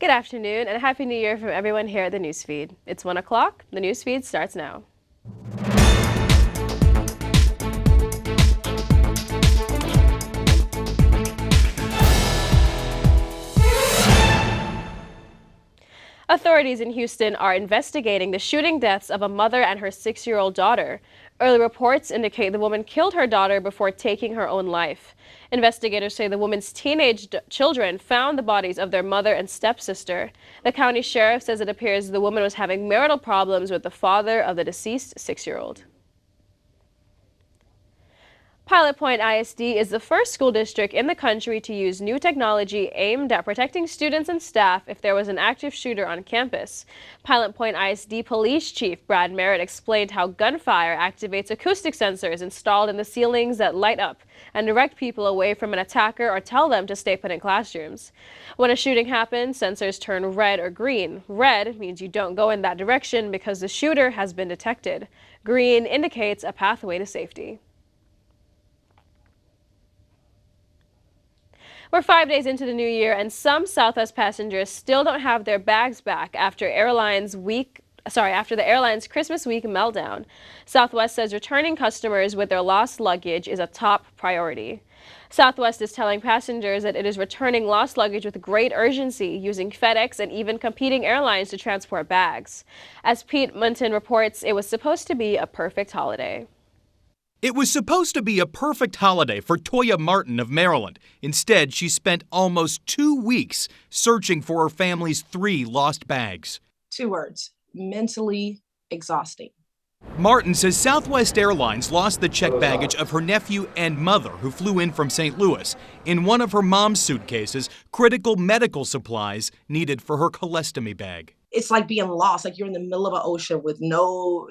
Good afternoon and Happy New Year from everyone here at the NewsFeed. It's 1 o'clock. The NewsFeed starts now. Authorities in Houston are investigating the shooting deaths of a mother and her 6-year-old daughter. Early reports indicate the woman killed her daughter before taking her own life. Investigators say the woman's teenage children found the bodies of their mother and stepsister. The county sheriff says it appears the woman was having marital problems with the father of the deceased 6-year-old. Pilot Point ISD is the first school district in the country to use new technology aimed at protecting students and staff if there was an active shooter on campus. Pilot Point ISD Police Chief Brad Merritt explained how gunfire activates acoustic sensors installed in the ceilings that light up and direct people away from an attacker or tell them to stay put in classrooms. When a shooting happens, sensors turn red or green. Red means you don't go in that direction because the shooter has been detected. Green indicates a pathway to safety. We're 5 days into the new year, and some Southwest passengers still don't have their bags back after the airline's Christmas week meltdown. Southwest says returning customers with their lost luggage is a top priority. Southwest is telling passengers that it is returning lost luggage with great urgency, using FedEx and even competing airlines to transport bags. As Pete Munton reports, it was supposed to be a perfect holiday. It was supposed to be a perfect holiday for Toya Martin of Maryland. Instead, she spent almost 2 weeks searching for her family's 3 lost bags. 2 words: mentally exhausting. Martin says Southwest Airlines lost the checked baggage of her nephew and mother, who flew in from St. Louis. In one of her mom's suitcases, critical medical supplies needed for her colostomy bag. It's like being lost, like you're in the middle of an ocean with no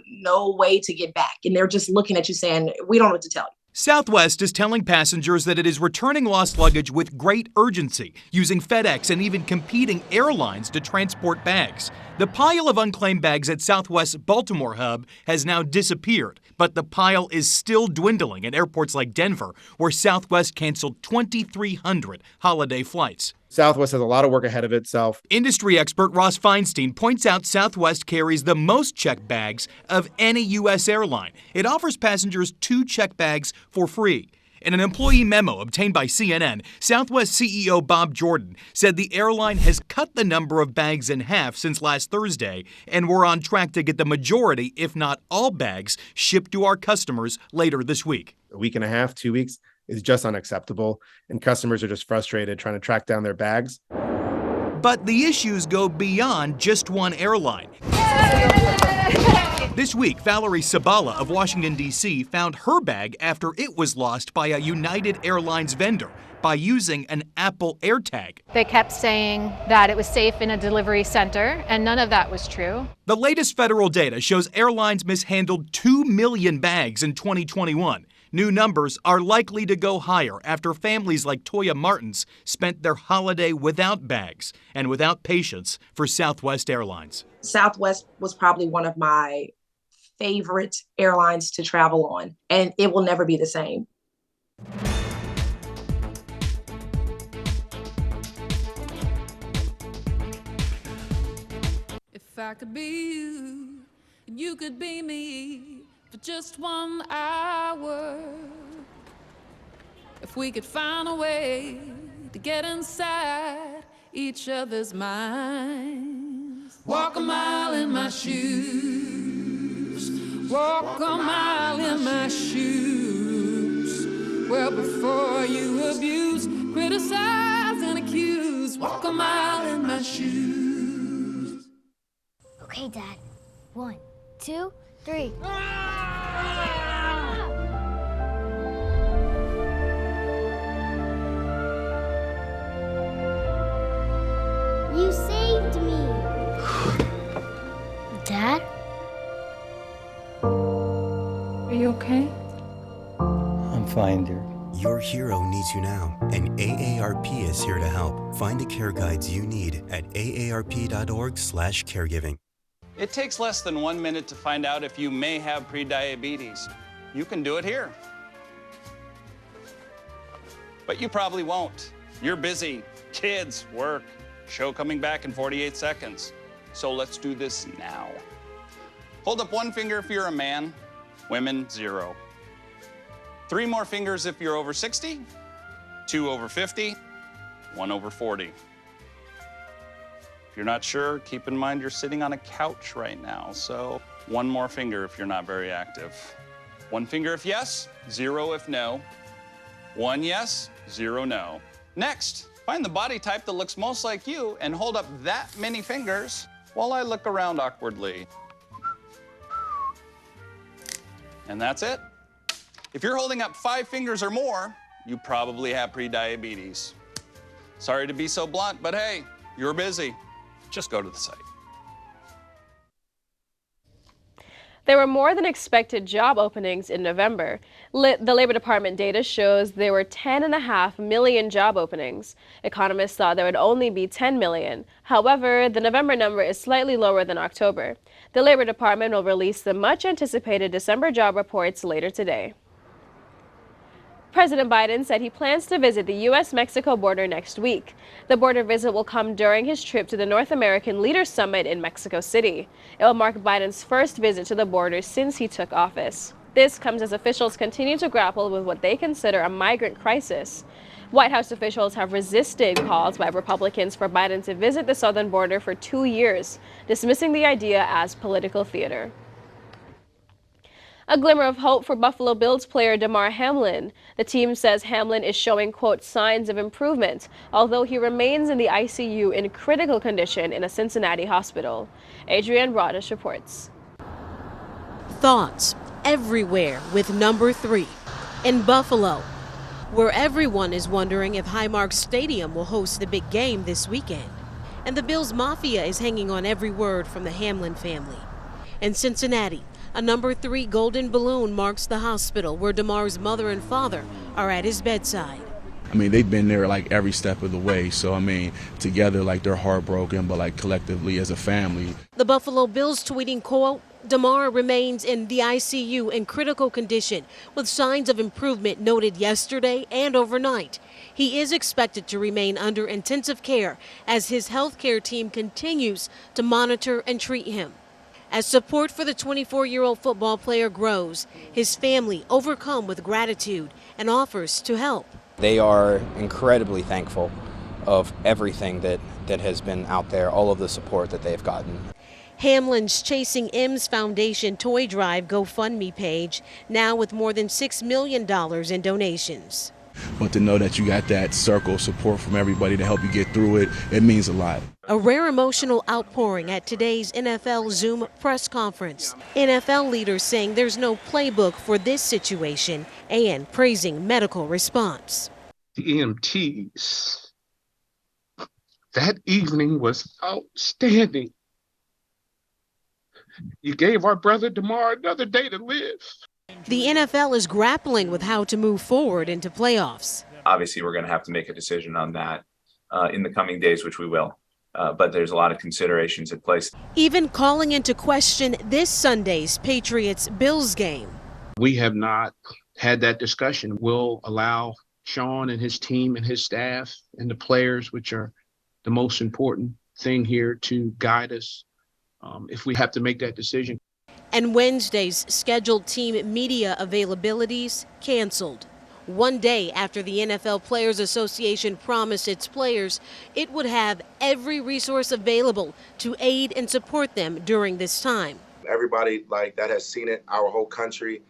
way to get back. And they're just looking at you saying, we don't know what to tell you. Southwest is telling passengers that it is returning lost luggage with great urgency, using FedEx and even competing airlines to transport bags. The pile of unclaimed bags at Southwest's Baltimore hub has now disappeared, but the pile is still dwindling at airports like Denver, where Southwest canceled 2,300 holiday flights. Southwest has a lot of work ahead of itself. Industry expert Ross Feinstein points out Southwest carries the most checked bags of any U.S. airline. It offers passengers 2 checked bags for free. In an employee memo obtained by CNN, Southwest CEO Bob Jordan said the airline has cut the number of bags in half since last Thursday, and we're on track to get the majority, if not all, bags shipped to our customers later this week. A week and a half, 2 weeks is just unacceptable, and customers are just frustrated trying to track down their bags. But the issues go beyond just one airline. This week, Valerie Sabala of Washington, D.C. found her bag after it was lost by a United Airlines vendor by using an Apple AirTag. They kept saying that it was safe in a delivery center, and none of that was true. The latest federal data shows airlines mishandled 2 million bags in 2021. New numbers are likely to go higher after families like Toya Martin's spent their holiday without bags and without patience for Southwest Airlines. Southwest was probably one of my favorite airlines to travel on, and it will never be the same. If I could be you, and you could be me for just 1 hour. If we could find a way to get inside each other's minds. Walk a mile in my shoes. Walk a mile in my shoes. Well, before you abuse, criticize, and accuse. Walk a mile in my shoes. Okay, Dad. 1, 2, 3. You saved me. Dad? Are you okay? I'm fine, dear. Your hero needs you now, and AARP is here to help. Find the care guides you need at aarp.org/caregiving. It takes less than 1 minute to find out if you may have prediabetes. You can do it here. But you probably won't. You're busy. Kids, work. Show coming back in 48 seconds. So let's do this now. Hold up one finger if you're a man. Women, 0. 3 more fingers if you're over 60. 2 over 50. 1 over 40. If you're not sure, keep in mind you're sitting on a couch right now. So 1 more finger if you're not very active. 1 finger if yes, 0 if no. 1 yes, 0 no. Next, find the body type that looks most like you and hold up that many fingers while I look around awkwardly. And that's it. If you're holding up 5 fingers or more, you probably have prediabetes. Sorry to be so blunt, but hey, you're busy. Just go to the site. There were more than expected job openings in November. The Labor Department data shows there were 10.5 million job openings. Economists thought there would only be 10 million. However, the November number is slightly lower than October. The Labor Department will release the much-anticipated December job reports later today. President Biden said he plans to visit the U.S.-Mexico border next week. The border visit will come during his trip to the North American Leaders Summit in Mexico City. It will mark Biden's first visit to the border since he took office. This comes as officials continue to grapple with what they consider a migrant crisis. White House officials have resisted calls by Republicans for Biden to visit the southern border for 2 years, dismissing the idea as political theater. A glimmer of hope for Buffalo Bills player Damar Hamlin. The team says Hamlin is showing, quote, signs of improvement, although he remains in the ICU in critical condition in a Cincinnati hospital. Adrienne Rodish reports. Thoughts everywhere with number 3 in Buffalo, where everyone is wondering if Highmark Stadium will host the big game this weekend. And the Bills Mafia is hanging on every word from the Hamlin family. In Cincinnati, a number 3 golden balloon marks the hospital where Damar's mother and father are at his bedside. I mean, they've been there like every step of the way. So, I mean, together, like they're heartbroken, but like collectively as a family. The Buffalo Bills tweeting, quote, Damar remains in the ICU in critical condition with signs of improvement noted yesterday and overnight. He is expected to remain under intensive care as his healthcare team continues to monitor and treat him. As support for the 24-year-old football player grows, his family overcome with gratitude and offers to help. They are incredibly thankful of everything that has been out there, all of the support that they've gotten. Hamlin's Chasing M's Foundation Toy Drive GoFundMe page now with more than $6 million in donations. But to know that you got that circle of support from everybody to help you get through it, it means a lot. A rare emotional outpouring at today's NFL Zoom press conference. NFL leaders saying there's no playbook for this situation and praising medical response. The EMTs, that evening was outstanding. You gave our brother Damar another day to live. The NFL is grappling with how to move forward into playoffs. Obviously, we're going to have to make a decision on that in the coming days, which we will. But there's a lot of considerations at place. Even calling into question this Sunday's Patriots-Bills game. We have not had that discussion. We'll allow Sean and his team and his staff and the players, which are the most important thing here, to guide us if we have to make that decision. And Wednesday's scheduled team media availabilities canceled. One day after the NFL Players Association promised its players it would have every resource available to aid and support them during this time. Everybody like that has seen it, our whole country,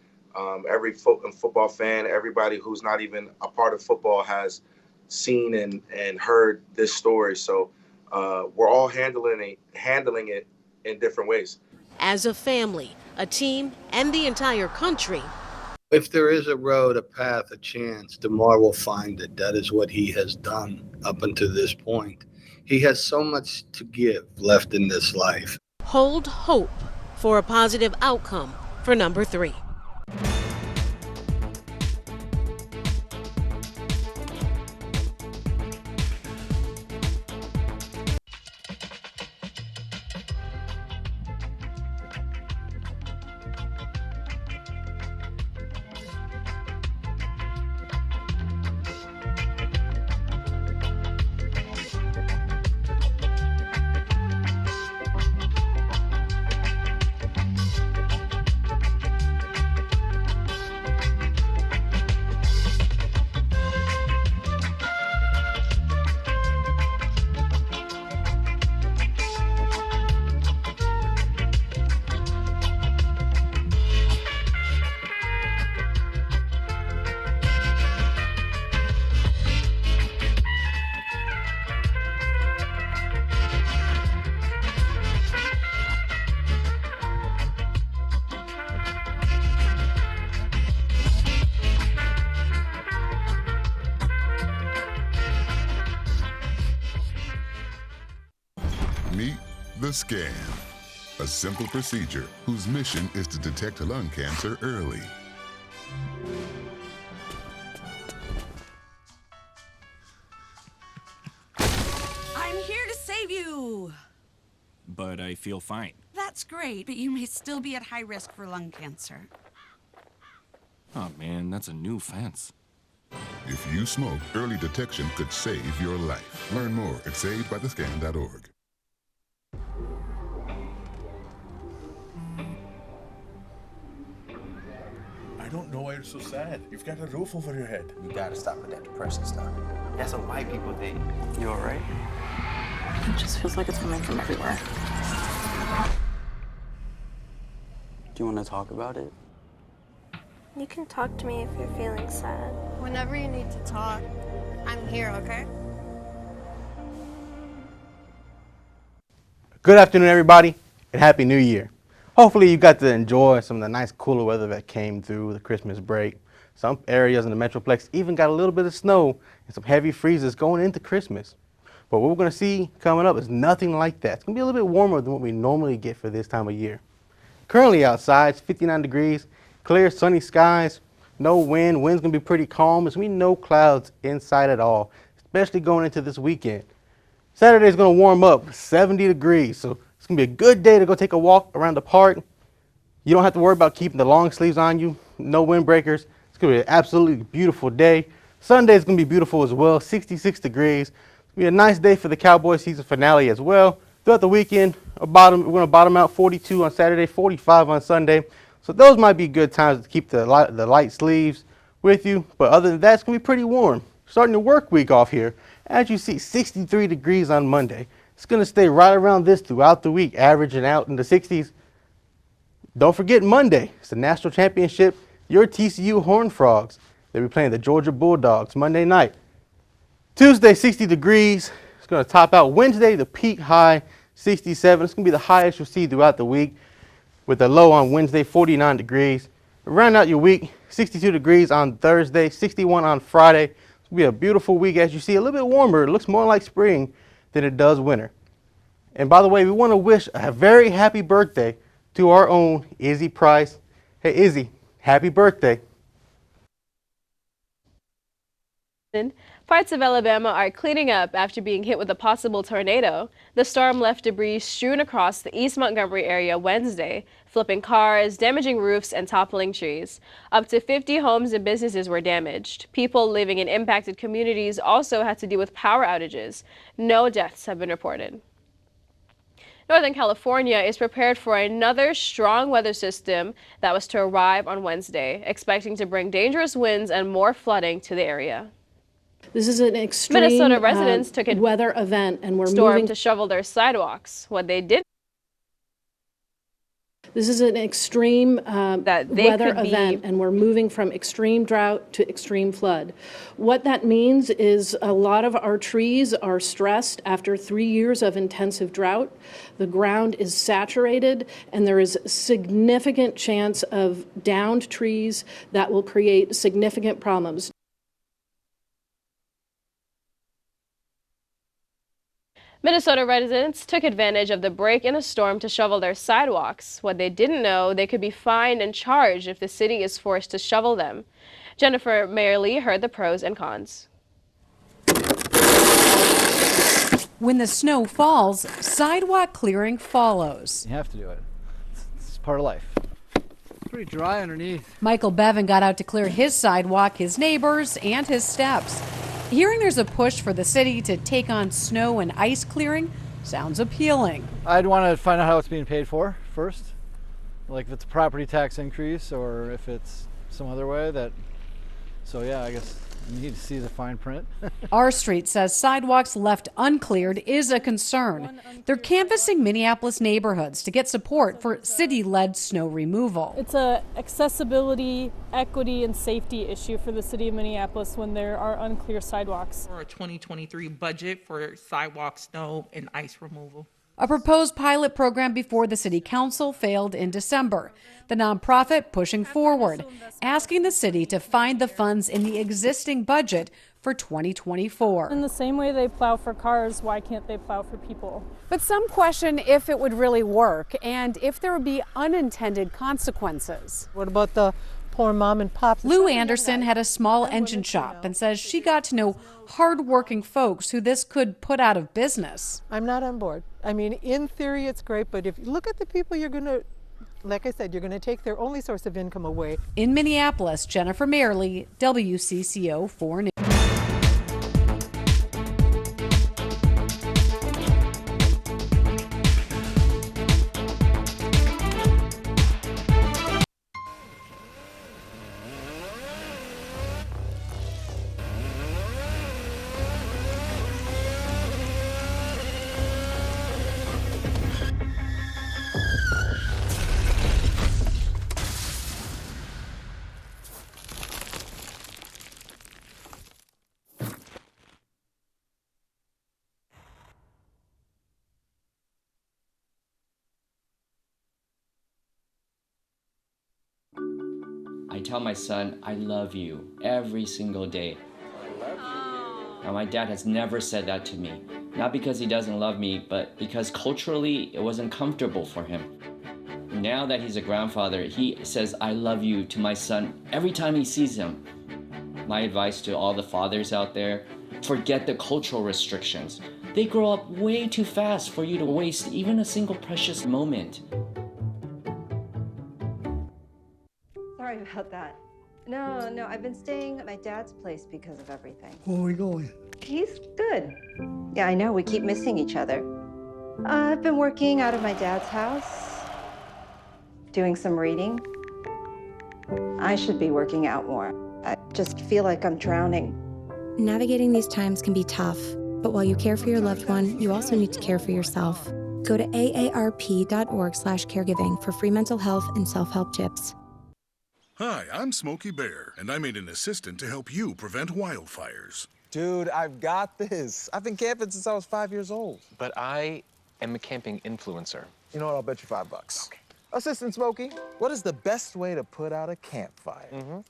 every football fan, everybody who's not even a part of football has seen and heard this story. So we're all handling it in different ways. As a family, a team, and the entire country. If there is a road, a path, a chance, Damar will find it. That is what he has done up until this point. He has so much to give left in this life. Hold hope for a positive outcome for number 3. Meet the Scan, a simple procedure whose mission is to detect lung cancer early. I'm here to save you. But I feel fine. That's great, but you may still be at high risk for lung cancer. Oh man, that's a new fence. If you smoke, early detection could save your life. Learn more at savedbythescan.org. I don't know why you're so sad. You've got a roof over your head. You gotta stop with that depressing stuff. That's what white people think. You all right? It just feels like it's coming from everywhere. Do you want to talk about it? You can talk to me if you're feeling sad. Whenever you need to talk, I'm here, okay? Good afternoon, everybody, and Happy New Year. Hopefully you got to enjoy some of the nice cooler weather that came through the Christmas break. Some areas in the Metroplex even got a little bit of snow and some heavy freezes going into Christmas. But what we're going to see coming up is nothing like that. It's going to be a little bit warmer than what we normally get for this time of year. Currently outside, it's 59 degrees, clear sunny skies, no wind. Wind's going to be pretty calm. There's going to be no clouds inside at all, especially going into this weekend. Saturday's going to warm up, 70 degrees, so it's going to be a good day to go take a walk around the park. You don't have to worry about keeping the long sleeves on you, no windbreakers. It's going to be an absolutely beautiful day. Sunday is going to be beautiful as well, 66 degrees. It's going to be a nice day for the Cowboy season finale as well. Throughout the weekend, we're going to bottom out 42 on Saturday, 45 on Sunday. So those might be good times to keep the light sleeves with you. But other than that, it's going to be pretty warm. Starting the work week off here, as you see, 63 degrees on Monday. It's going to stay right around this throughout the week, averaging out in the 60s. Don't forget Monday. It's the national championship. Your TCU Horned Frogs. They'll be playing the Georgia Bulldogs Monday night. Tuesday, 60 degrees. It's going to top out Wednesday, the peak high, 67. It's going to be the highest you'll see throughout the week, with a low on Wednesday, 49 degrees. Round out your week, 62 degrees on Thursday, 61 on Friday. It's going to be a beautiful week as you see, a little bit warmer. It looks more like spring than it does winter. And by the way, we want to wish a very happy birthday to our own Izzy Price. Hey Izzy, happy birthday. Parts of Alabama are cleaning up after being hit with a possible tornado. The storm left debris strewn across the East Montgomery area Wednesday, flipping cars, damaging roofs, and toppling trees. Up to 50 homes and businesses were damaged. People living in impacted communities also had to deal with power outages. No deaths have been reported. Northern California is prepared for another strong weather system that was to arrive on Wednesday, expecting to bring dangerous winds and more flooding to the area. This is an extreme Minnesota residents took a weather event, and we're storm moving to shovel their sidewalks. What they did. This is an extreme weather event, and we're moving from extreme drought to extreme flood. What that means is a lot of our trees are stressed after 3 years of intensive drought. The ground is saturated, and there is significant chance of downed trees that will create significant problems. Minnesota residents took advantage of the break in the storm to shovel their sidewalks. What they didn't know, they could be fined and charged if the city is forced to shovel them. Jennifer Mayerly heard the pros and cons. When the snow falls, sidewalk clearing follows. You have to do it. It's part of life. It's pretty dry underneath. Michael Bevan got out to clear his sidewalk, his neighbors, and his steps. Hearing there's a push for the city to take on snow and ice clearing sounds appealing. I'd want to find out how it's being paid for first, like if it's a property tax increase or if it's some other way so yeah, I guess you need to see the fine print. R Street says sidewalks left uncleared is a concern. They're canvassing Minneapolis neighborhoods to get support for city-led snow removal. It's a accessibility, equity, and safety issue for the city of Minneapolis when there are unclear sidewalks. For a 2023 budget for sidewalk, snow, and ice removal. A proposed pilot program before the city council failed in December. The nonprofit pushing forward, asking the city to find the funds in the existing budget for 2024. In the same way they plow for cars, why can't they plow for people? But some question if it would really work and if there would be unintended consequences. What about the poor mom and pop? Lou Anderson had a small engine shop and says she got to know hardworking folks who this could put out of business. I'm not on board. I mean, in theory, it's great, but if you look at the people you're going to, like I said, you're going to take their only source of income away. In Minneapolis, Jennifer Mayerly, WCCO 4 News. I tell my son, I love you every single day. Now, my dad has never said that to me. Not because he doesn't love me, but because culturally it wasn't comfortable for him. Now that he's a grandfather, he says, I love you to my son every time he sees him. My advice to all the fathers out there, forget the cultural restrictions. They grow up way too fast for you to waste even a single precious moment. Sorry about that. No, I've been staying at my dad's place because of everything. Where are we going? He's good. Yeah, I know, we keep missing each other. I've been working out of my dad's house, doing some reading. I should be working out more. I just feel like I'm drowning. Navigating these times can be tough, but while you care for your loved one, you also need to care for yourself. Go to aarp.org/caregiving for free mental health and self-help tips. Hi, I'm Smokey Bear, and I'm an assistant to help you prevent wildfires. Dude, I've got this. I've been camping since I was 5 years old. But I am a camping influencer. You know what? I'll bet you $5. Okay. Assistant Smokey, what is the best way to put out a campfire?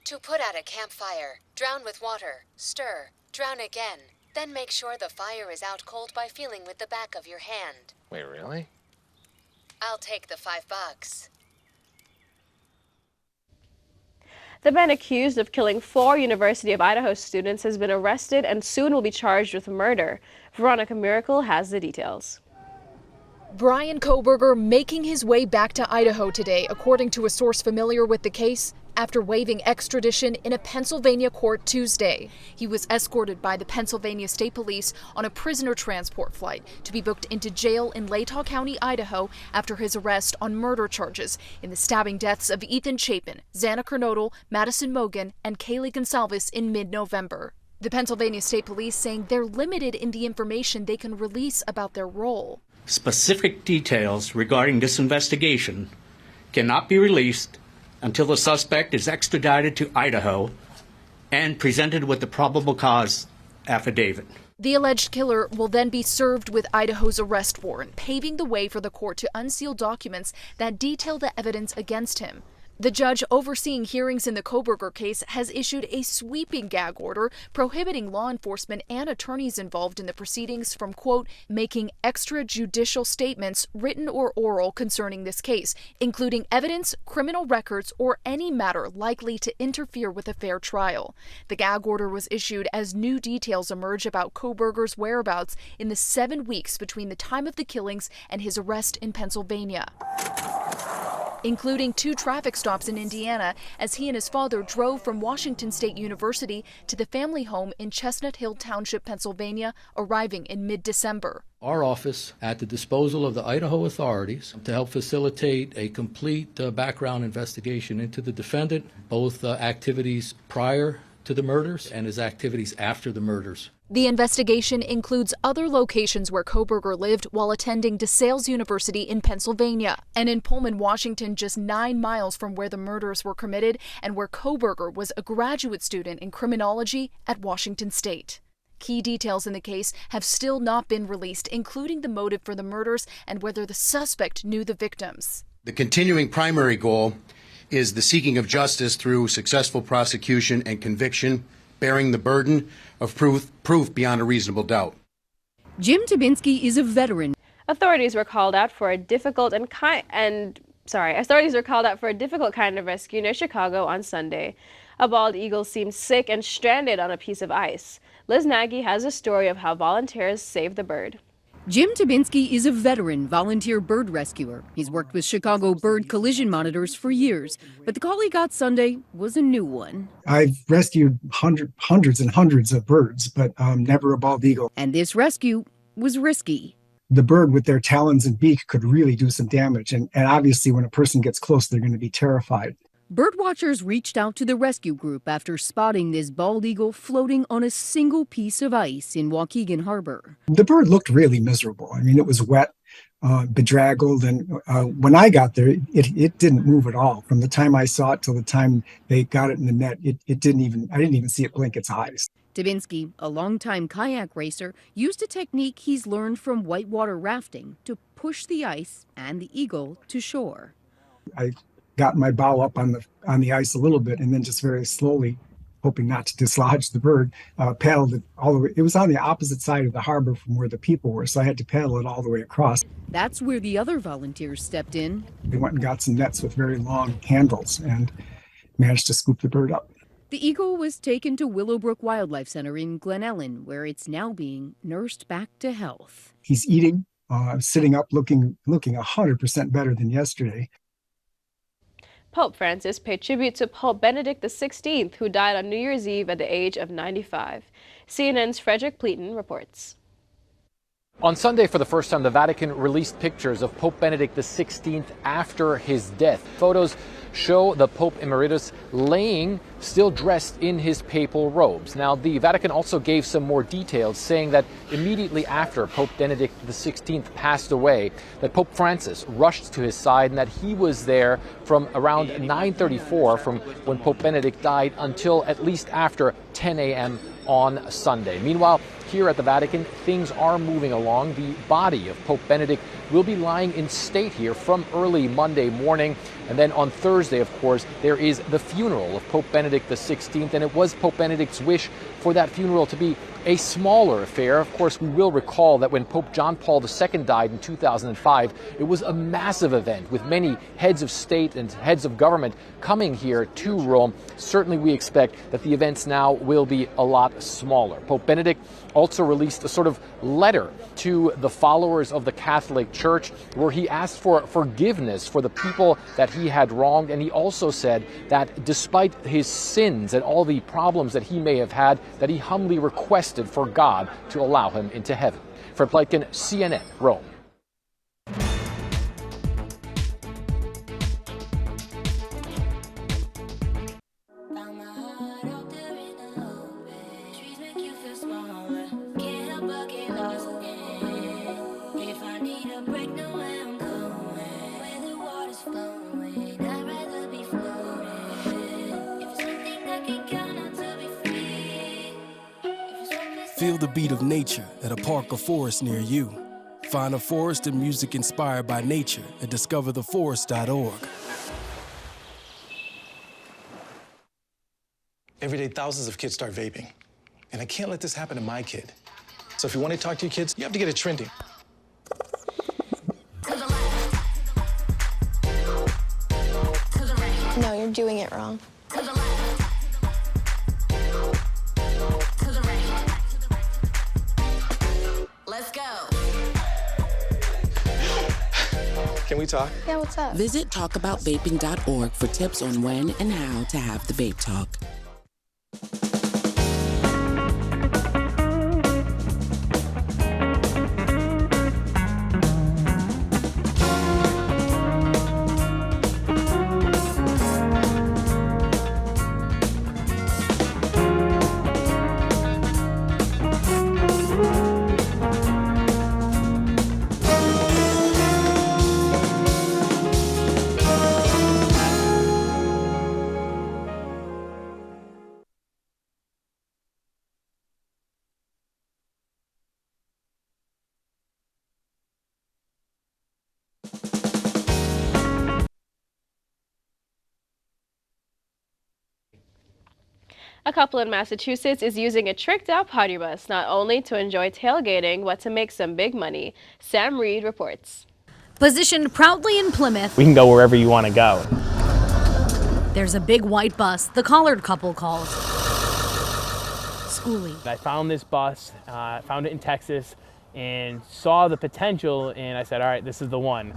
To put out a campfire, drown with water, stir, drown again. Then make sure the fire is out cold by feeling with the back of your hand. Wait, really? I'll take the $5. The man accused of killing 4 University of Idaho students has been arrested and soon will be charged with murder. Veronica Miracle has the details. Brian Kohberger making his way back to Idaho today, according to a source familiar with the case, after waiving extradition in a Pennsylvania court Tuesday. He was escorted by the Pennsylvania State Police on a prisoner transport flight to be booked into jail in Latah County, Idaho, after his arrest on murder charges in the stabbing deaths of Ethan Chapin, Xana Kernodle, Madison Mogan, and Kaylee Gonsalves in mid-November. The Pennsylvania State Police saying they're limited in the information they can release about their role. Specific details regarding this investigation cannot be released until the suspect is extradited to Idaho and presented with the probable cause affidavit. The alleged killer will then be served with Idaho's arrest warrant, paving the way for the court to unseal documents that detail the evidence against him. The judge overseeing hearings in the Kohberger case has issued a sweeping gag order prohibiting law enforcement and attorneys involved in the proceedings from, quote, making extrajudicial statements, written or oral, concerning this case, including evidence, criminal records, or any matter likely to interfere with a fair trial. The gag order was issued as new details emerge about Kohberger's whereabouts in the 7 weeks between the time of the killings and his arrest in Pennsylvania, including 2 traffic stops in Indiana as he and his father drove from Washington State University to the family home in Chestnut Hill Township, Pennsylvania, arriving in mid-December. Our office at the disposal of the Idaho authorities to help facilitate a complete background investigation into the defendant, both activities prior to the murders and his activities after the murders. The investigation includes other locations where Kohberger lived while attending DeSales University in Pennsylvania, and in Pullman, Washington, just 9 miles from where the murders were committed and where Kohberger was a graduate student in criminology at Washington State. Key details in the case have still not been released, including the motive for the murders and whether the suspect knew the victims. The continuing primary goal is the seeking of justice through successful prosecution and conviction, bearing the burden of proof beyond a reasonable doubt. Jim Tabinski is a veteran. Authorities were called out for a difficult kind of rescue near Chicago on Sunday. A bald eagle seemed sick and stranded on a piece of ice. Liz Nagy has a story of how volunteers saved the bird. Jim Tabinski is a veteran volunteer bird rescuer. He's worked with Chicago bird collision monitors for years, but the call he got Sunday was a new one. I've rescued hundreds and hundreds of birds, but never a bald eagle. And this rescue was risky. The bird with their talons and beak could really do some damage, and obviously when a person gets close, they're going to be terrified. Birdwatchers reached out to the rescue group after spotting this bald eagle floating on a single piece of ice in Waukegan Harbor. The bird looked really miserable. I mean, it was wet, bedraggled, and when I got there, it didn't move at all. From the time I saw it till the time they got it in the net, I didn't even see it blink its eyes. Tabinski, a longtime kayak racer, used a technique he's learned from whitewater rafting to push the ice and the eagle to shore. I got my bow up on the ice a little bit and then just very slowly, hoping not to dislodge the bird, paddled it all the way. It was on the opposite side of the harbor from where the people were, so I had to paddle it all the way across. That's where the other volunteers stepped in. They went and got some nets with very long handles and managed to scoop the bird up. The eagle was taken to Willowbrook Wildlife Center in Glen Ellen, where it's now being nursed back to health. He's eating, sitting up, looking 100% better than yesterday. Pope Francis paid tribute to Pope Benedict XVI, who died on New Year's Eve at the age of 95. CNN's Frederick Pleaton reports. On Sunday, for the first time, the Vatican released pictures of Pope Benedict XVI after his death. Photos show the Pope Emeritus laying, still dressed in his papal robes. Now, the Vatican also gave some more details, saying that immediately after Pope Benedict XVI passed away, that Pope Francis rushed to his side and that he was there from around 9:34 from when Pope Benedict died until at least after 10 a.m. on Sunday. Meanwhile, here at the Vatican, things are moving along. The body of Pope Benedict will be lying in state here from early Monday morning. And then on Thursday, of course, there is the funeral of Pope Benedict XVI. And it was Pope Benedict's wish for that funeral to be a smaller affair. Of course, we will recall that when Pope John Paul II died in 2005, it was a massive event with many heads of state and heads of government coming here to Rome. Certainly, we expect that the events now will be a lot smaller. Pope Benedict also released a sort of letter to the followers of the Catholic Church where he asked for forgiveness for the people that he had wronged. And he also said that despite his sins and all the problems that he may have had, that he humbly requested for God to allow him into heaven. Fred Pleitgen, CNN, Rome. Feel the beat of nature at a park or forest near you. Find a forest and music inspired by nature at discovertheforest.org. Every day, thousands of kids start vaping. And I can't let this happen to my kid. So if you want to talk to your kids, you have to get it trending. No, you're doing it wrong. Let's go. Can we talk? Yeah, what's up? Visit talkaboutvaping.org for tips on when and how to have the vape talk. A couple in Massachusetts is using a tricked-out party bus not only to enjoy tailgating, but to make some big money. Sam Reed reports. Positioned proudly in Plymouth, We can go wherever you want to go. there's a big white bus the Collard couple calls Schoolie. I found this bus, found it in Texas, and saw the potential, and I said, all right, this is the one.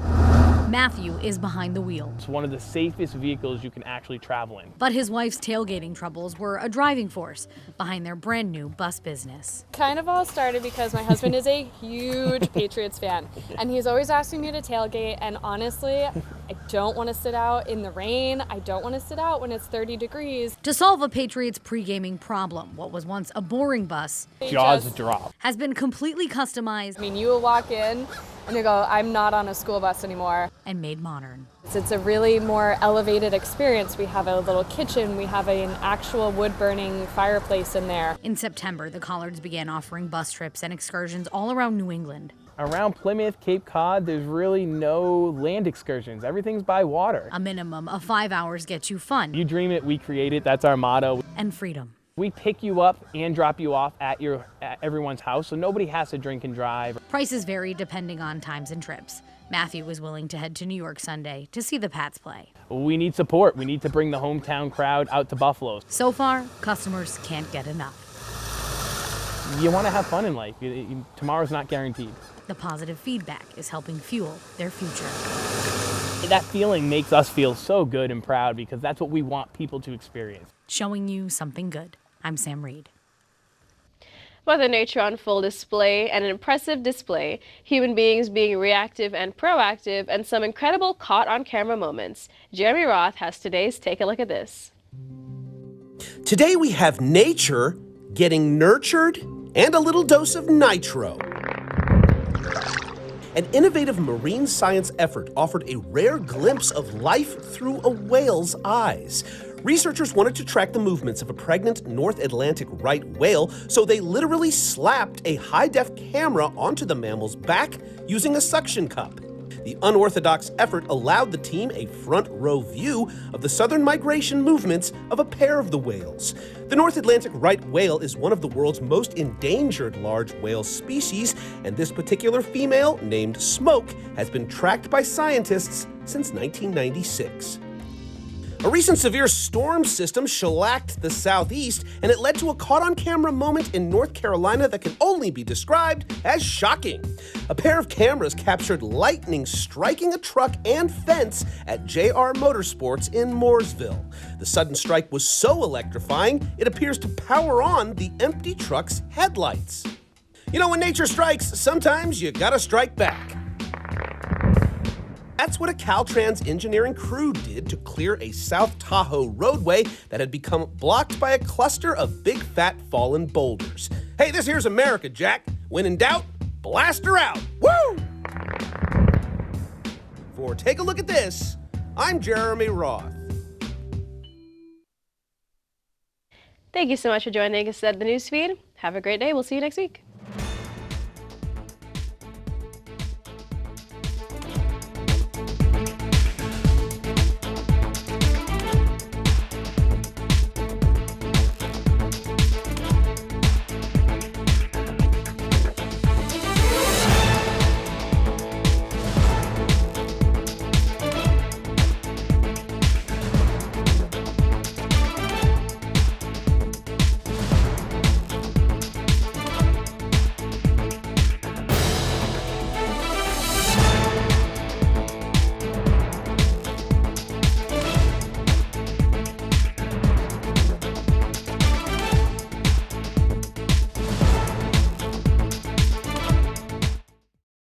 Matthew is behind the wheel. It's one of the safest vehicles you can actually travel in. But his wife's tailgating troubles were a driving force behind their brand new bus business. Kind of all started because my husband is a huge Patriots fan, and he's always asking me to tailgate, and honestly, I don't want to sit out in the rain. I don't want to sit out when it's 30 degrees. To solve a Patriots pre-gaming problem, what was once a boring bus Jaws drop. has been completely customized. I mean, you will walk in and you go, I'm not on a school bus anymore. And made modern. It's a really more elevated experience. We have a little kitchen. We have an actual wood-burning fireplace in there. In September, the Collards began offering bus trips and excursions all around New England. Around Plymouth, Cape Cod, there's really no land excursions. Everything's by water. A minimum of 5 hours gets you fun. You dream it, we create it. That's our motto. And freedom. We pick you up and drop you off at everyone's house, so nobody has to drink and drive. Prices vary depending on times and trips. Matthew was willing to head to New York Sunday to see the Pats play. We need support. We need to bring the hometown crowd out to Buffalo. So far, customers can't get enough. You want to have fun in life. Tomorrow's not guaranteed. The positive feedback is helping fuel their future. That feeling makes us feel so good and proud because that's what we want people to experience. Showing you something good. I'm Sam Reed. Mother Nature on full display, and an impressive display, human beings being reactive and proactive, and some incredible caught-on-camera moments. Jeremy Roth has today's Take a Look at This. Today we have nature getting nurtured and a little dose of nitro. An innovative marine science effort offered a rare glimpse of life through a whale's eyes. Researchers wanted to track the movements of a pregnant North Atlantic right whale, so they literally slapped a high-def camera onto the mammal's back using a suction cup. The unorthodox effort allowed the team a front-row view of the southern migration movements of a pair of the whales. The North Atlantic right whale is one of the world's most endangered large whale species, and this particular female, named Smoke, has been tracked by scientists since 1996. A recent severe storm system shellacked the southeast, and it led to a caught-on-camera moment in North Carolina that can only be described as shocking. A pair of cameras captured lightning striking a truck and fence at JR Motorsports in Mooresville. The sudden strike was so electrifying, it appears to power on the empty truck's headlights. You know, when nature strikes, sometimes you gotta strike back. That's what a Caltrans engineering crew did to clear a South Tahoe roadway that had become blocked by a cluster of big fat fallen boulders. Hey, this here's America, Jack. When in doubt, blast her out. Woo! For Take a Look at This, I'm Jeremy Roth. Thank you so much for joining us at the Newsfeed. Have a great day. We'll see you next week.